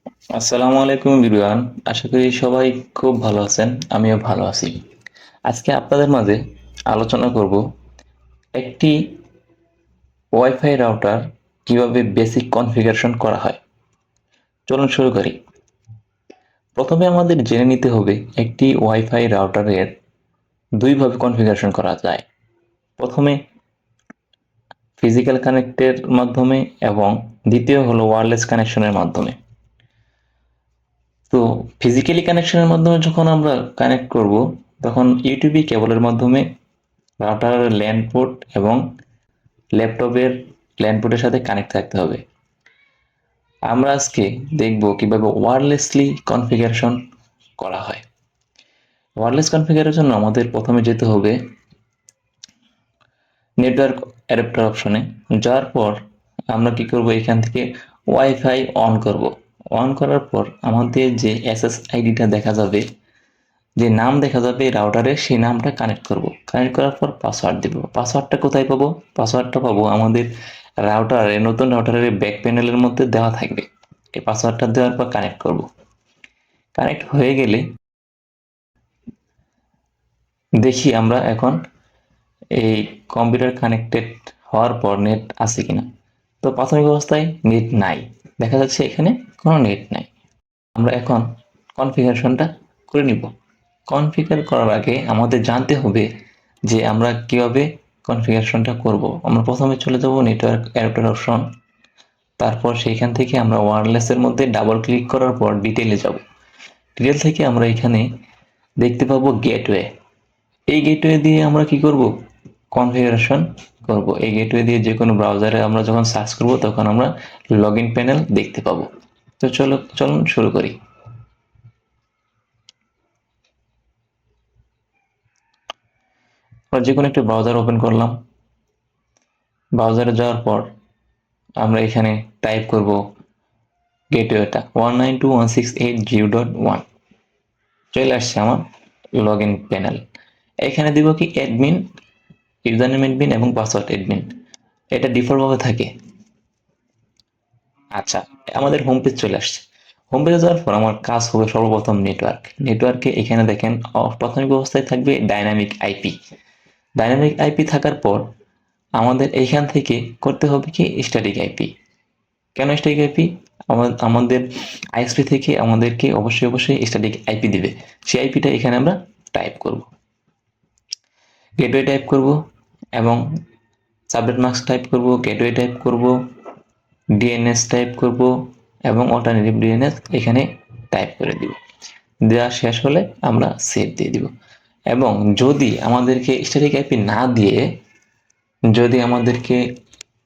আসসালামু আলাইকুম এভরিওয়ান। আশা করি সবাই খুব ভালো আছেন। আমিও ভালো আছি। আজকে আপনাদের মাঝে আলোচনা করব একটি ওয়াইফাই রাউটার কিভাবে বেসিক কনফিগারেশন করা হয়। চলুন শুরু করি। প্রথমে আমাদের জেনে নিতে হবে একটি ওয়াইফাই রাউটারের দুইভাবে কনফিগারেশন করা যায়। প্রথমে ফিজিক্যাল কানেক্টের মাধ্যমে এবং দ্বিতীয় হলো ওয়্যারলেস কানেকশনের মাধ্যমে। তো ফিজিক্যালি কানেকশনের মাধ্যমে যখন আমরা কানেক্ট করব তখন ইউটিউবি কেবলের মাধ্যমে রাউটারের ল্যান পোর্ট এবং ল্যাপটপের ল্যান পোর্টের সাথে কানেক্ট থাকতে হবে। আমরা আজকে দেখব কিভাবে ওয়্যারলেসলি কনফিগারেশন করা হয়। ওয়্যারলেস কনফিগারের জন্য আমাদের প্রথমে যেতে হবে নেটওয়ার্ক অ্যাডাপ্টার অপশনে। যাওয়ার পর আমরা কি করব, এখান থেকে ওয়াইফাই অন করব। অন করার পর আমাদের যে এসএসআইডিটা দেখা যাবে, যে নাম দেখা যাবে রাউটারে, সেই নামটা কানেক্ট করব। কানেক্ট করার পর পাসওয়ার্ড দেব। পাসওয়ার্ডটা কোথায় পাবো? পাসওয়ার্ডটা পাবো আমাদের রাউটারে, নতুন রাউটারের ব্যাক প্যানেলের মধ্যে দেওয়া থাকবে। এই পাসওয়ার্ডটা দেওয়ার পর কানেক্ট করব। কানেক্ট হয়ে গেলে দেখি আমরা এখন এই কম্পিউটার কানেক্টেড হওয়ার পর নেট আছে কিনা। তো প্রাথমিক অবস্থায় নেট নাই, দেখা যাচ্ছে এখানে কোনো নেট নাই। আমরা এখন কনফিগারেশনটা করে নিব। কনফিগার করার আগে আমাদের জানতে হবে যে আমরা কিভাবে কনফিগারেশনটা করব। আমরা প্রথমে চলে যাব নেটওয়ার্ক অ্যাডাপ্টার অপশন, তারপর সেইখান থেকে আমরা ওয়্যারলেসের মধ্যে ডাবল ক্লিক করার পর ডিটেইলে যাব। ডিটেইল থেকে আমরা এখানে দেখতে পাবো গেটওয়ে। এই গেটওয়ে দিয়ে আমরা কি করব? কনফিগারেশন করব। এই গেটওয়ে দিয়ে যে কোনো ব্রাউজারে আমরা যখন সার্চ করব তখন আমরা লগ ইন প্যানেল দেখতে পাবো। তো চলুন শুরু করি। আমরা যে কোনো একটা ব্রাউজার ওপেন করলাম। ব্রাউজারে যাওয়ার পর আমরা এখানে টাইপ করব গেটওয়েটা 192.168.0.1। চলে আসছে আমার লগ ইন প্যানেল। এখানে দিব কি অ্যাডমিন, ইউজার নেম অ্যাডমিন এবং পাসওয়ার্ড অ্যাডমিন। এটা ডিফল্টভাবে থাকে। আচ্ছা, আমাদের হোম পেজ চলে আসছে। হোম পেজে যাওয়ার পর আমার কাজ হবে সর্বপ্রথম নেটওয়ার্কে এখানে দেখেন প্রাথমিক অবস্থায় থাকবে ডাইনামিক আইপি। ডাইনামিক আইপি থাকার পর আমাদের এইখান থেকে করতে হবে কি স্ট্যাটিক আইপি। কেন স্ট্যাটিক আইপি? আমাদের আইএসপি থেকে আমাদেরকে অবশ্যই স্ট্যাটিক আইপি দিবে। সেই আইপিটা এখানে আমরা টাইপ করব। গেটওয়ে টাইপ করব এবং সাবনেট মাস্ক টাইপ করব, গেটওয়ে টাইপ করব, ডিএনএস টাইপ করব এবং অল্টারনেটিভ ডিএনএস এখানে টাইপ করে দিব। দেওয়া শেষ হলে আমরা সেভ দিয়ে দিব। এবং যদি আমাদেরকে স্ট্যাটিক আইপি না দিয়ে যদি আমাদেরকে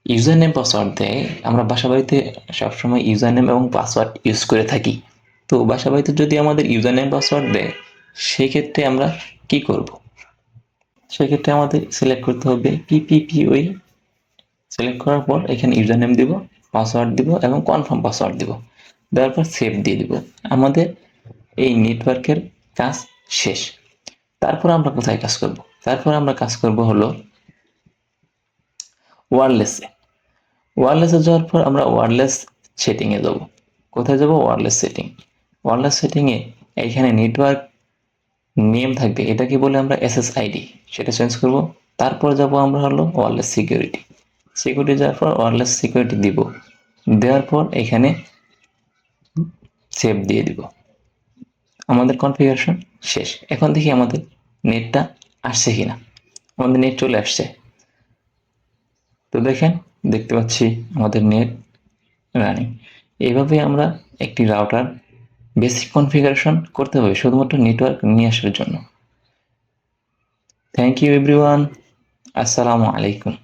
ইউজার নেম পাসওয়ার্ড দেয়, আমরা বাসাবাড়িতে সবসময় ইউজার নেম এবং পাসওয়ার্ড ইউজ করে থাকি। তো বাসাবাড়িতে যদি আমাদের ইউজার নেম পাসওয়ার্ড দেয়, সেক্ষেত্রে আমরা কি করব? সেক্ষেত্রে আমাদের সিলেক্ট করতে হবে পিপিপিওই। সিলেক্ট করার পর এখানে ইউজার নেম দিব, পাসওয়ার্ড দিব এবং কনফার্ম পাসওয়ার্ড দিব। দেওয়ার পর সেভ দিয়ে দিব। আমাদের এই নেটওয়ার্কের কাজ শেষ। তারপর আমরা কোথায় কাজ করব? তারপর আমরা কাজ করব হলো ওয়্যারলেসে। ওয়্যারলেসে যাওয়ার পর আমরা ওয়্যারলেস সেটিংয়ে যাব। কোথায় যাব? Wireless setting. ওয়্যারলেস সেটিংয়ে এইখানে নেটওয়ার্ক নেম থাকবে, এটাকে বলে আমরা এসএসআইডি, সেটা চেঞ্জ করব। তারপর যাব আমরা হলো ওয়্যারলেস সিকিউরিটি। সিকিউরিটি যাওয়ার পর ওয়্যারলেস সিকিউরিটি দিব। দেওয়ার পর এখানে সেভ দিয়ে দিব। আমাদের কনফিগারেশন শেষ। এখন দেখি আমাদের নেটটা আসছে কিনা। আমাদের নেট চলে আসছে। তো দেখেন, দেখতে পাচ্ছি আমাদের নেট রানিং। এইভাবে আমরা একটি রাউটার বেসিক কনফিগারেশন করতে হবে শুধুমাত্র নেটওয়ার্ক নিয়ে আসার জন্য। Thank you everyone. আসসালামু আলাইকুম।